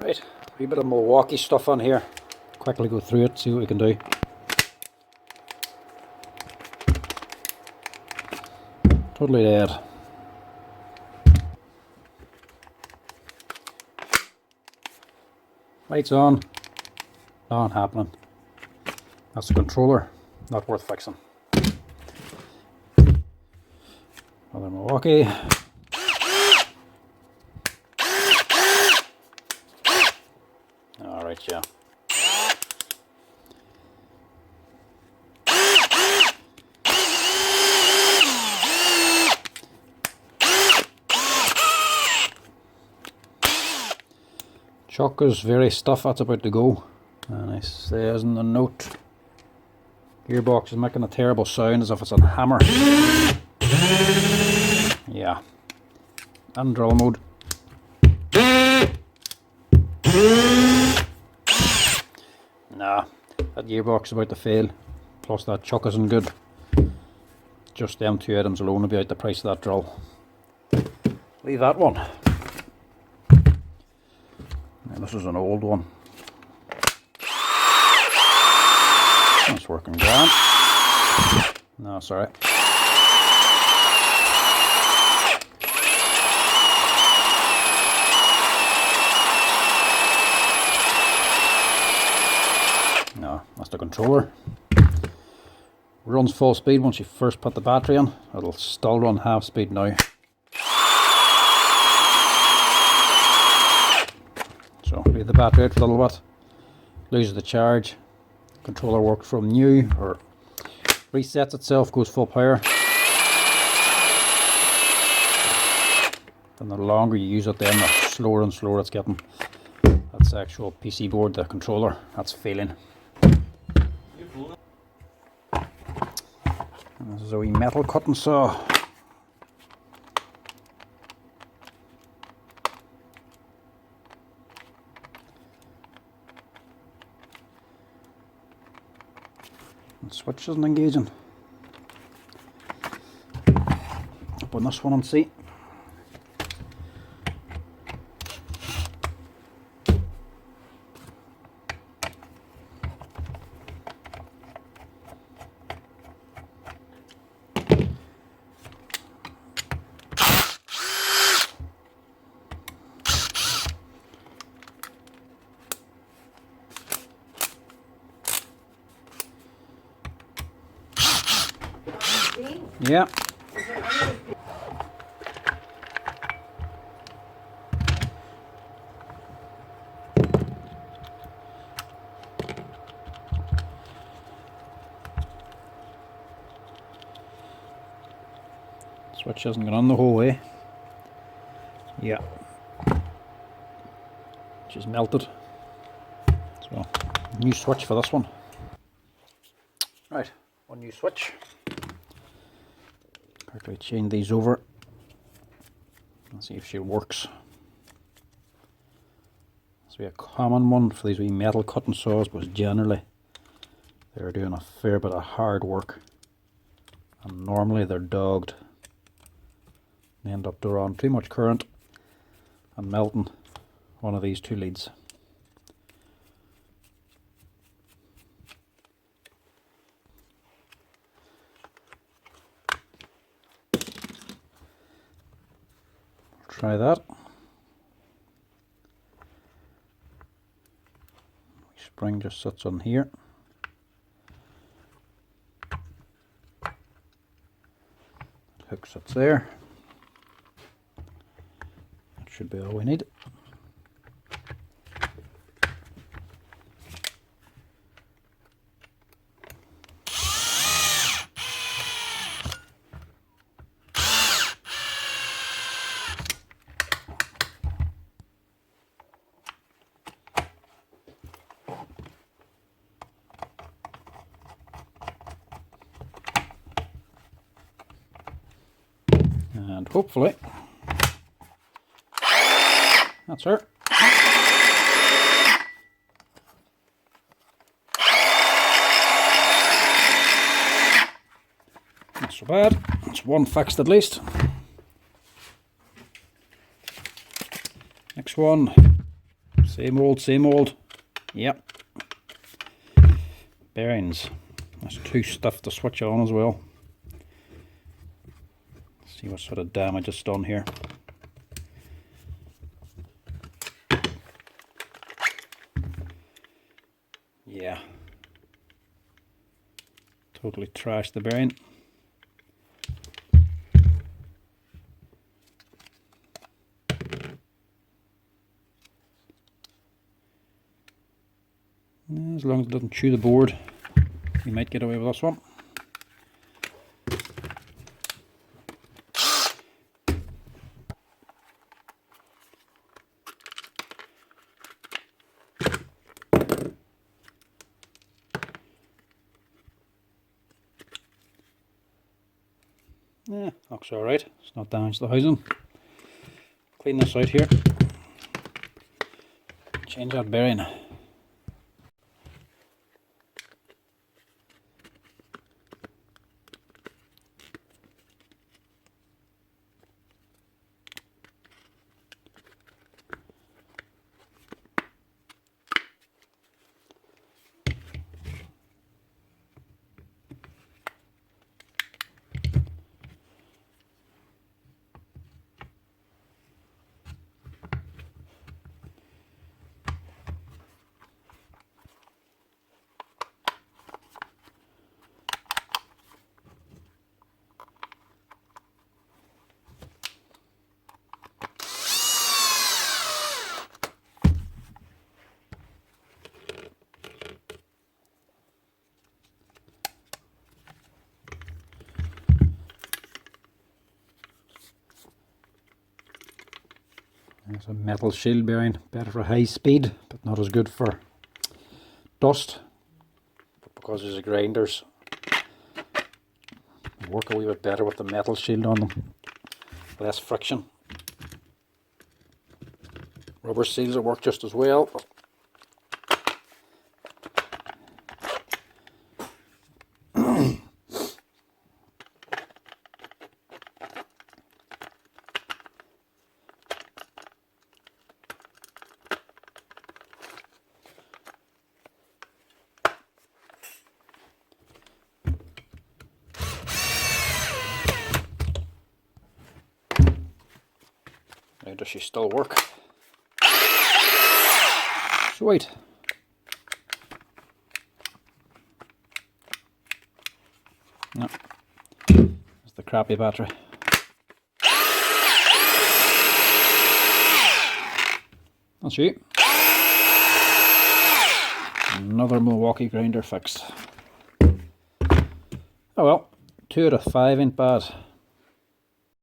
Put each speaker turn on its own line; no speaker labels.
Right, a wee bit of Milwaukee stuff on here. Quickly go through it, see what we can do. Totally dead. Lights on. Not happening. That's the controller. Not worth fixing. Another Milwaukee. Alright, yeah. Chuck is very stuff, that's about to go. And it says in the note, gearbox is making a terrible sound as if it's on hammer. Yeah. And drill mode. Nah, that gearbox is about to fail. Plus that chuck isn't good. Just them two items alone will be out the price of that drill. Leave that one. Now this is an old one. That's working grand. No, sorry. No, that's the controller. Runs full speed once you first put the battery in. It'll still run half speed now. So leave the battery out for a little bit. Loses the charge. Controller works from new, or resets itself, goes full power. And the longer you use it, then the slower and slower it's getting. That's the actual PC board, the controller, that's failing. And this is a wee metal cutting saw. The switch isn't engaging. Open this one and see. Yeah. Switch hasn't gone on the whole way. Yeah. Just melted. So, new switch for this one. Right, one new switch. Quickly change these over and see if she works. This will be a common one for these wee metal cutting saws, but generally they're doing a fair bit of hard work, and normally they're dogged. They end up drawing too much current and melting one of these two leads. Try that. Spring just sits on here. Hook sits there. That should be all we need. And hopefully that's her. Not so bad. That's one fixed at least. Next one, Same old, same old. Yep. Bearings. That's too stiff to switch on as well. Let's see what sort of damage it's done here. Yeah. Totally trashed the bearing. As long as it doesn't chew the board, you might get away with this one. Yeah, looks alright. It's not damaged the housing. Clean this out here. Change that bearing. There's a metal shield bearing, better for high speed, but not as good for dust. But because there's a grinders, they work a wee bit better with the metal shield on them. Less friction. Rubber seals will work just as well. Now does she still work? Sweet. No. It's the crappy battery. That's you. Another Milwaukee grinder fixed. Oh well, 2 out of 5 ain't bad.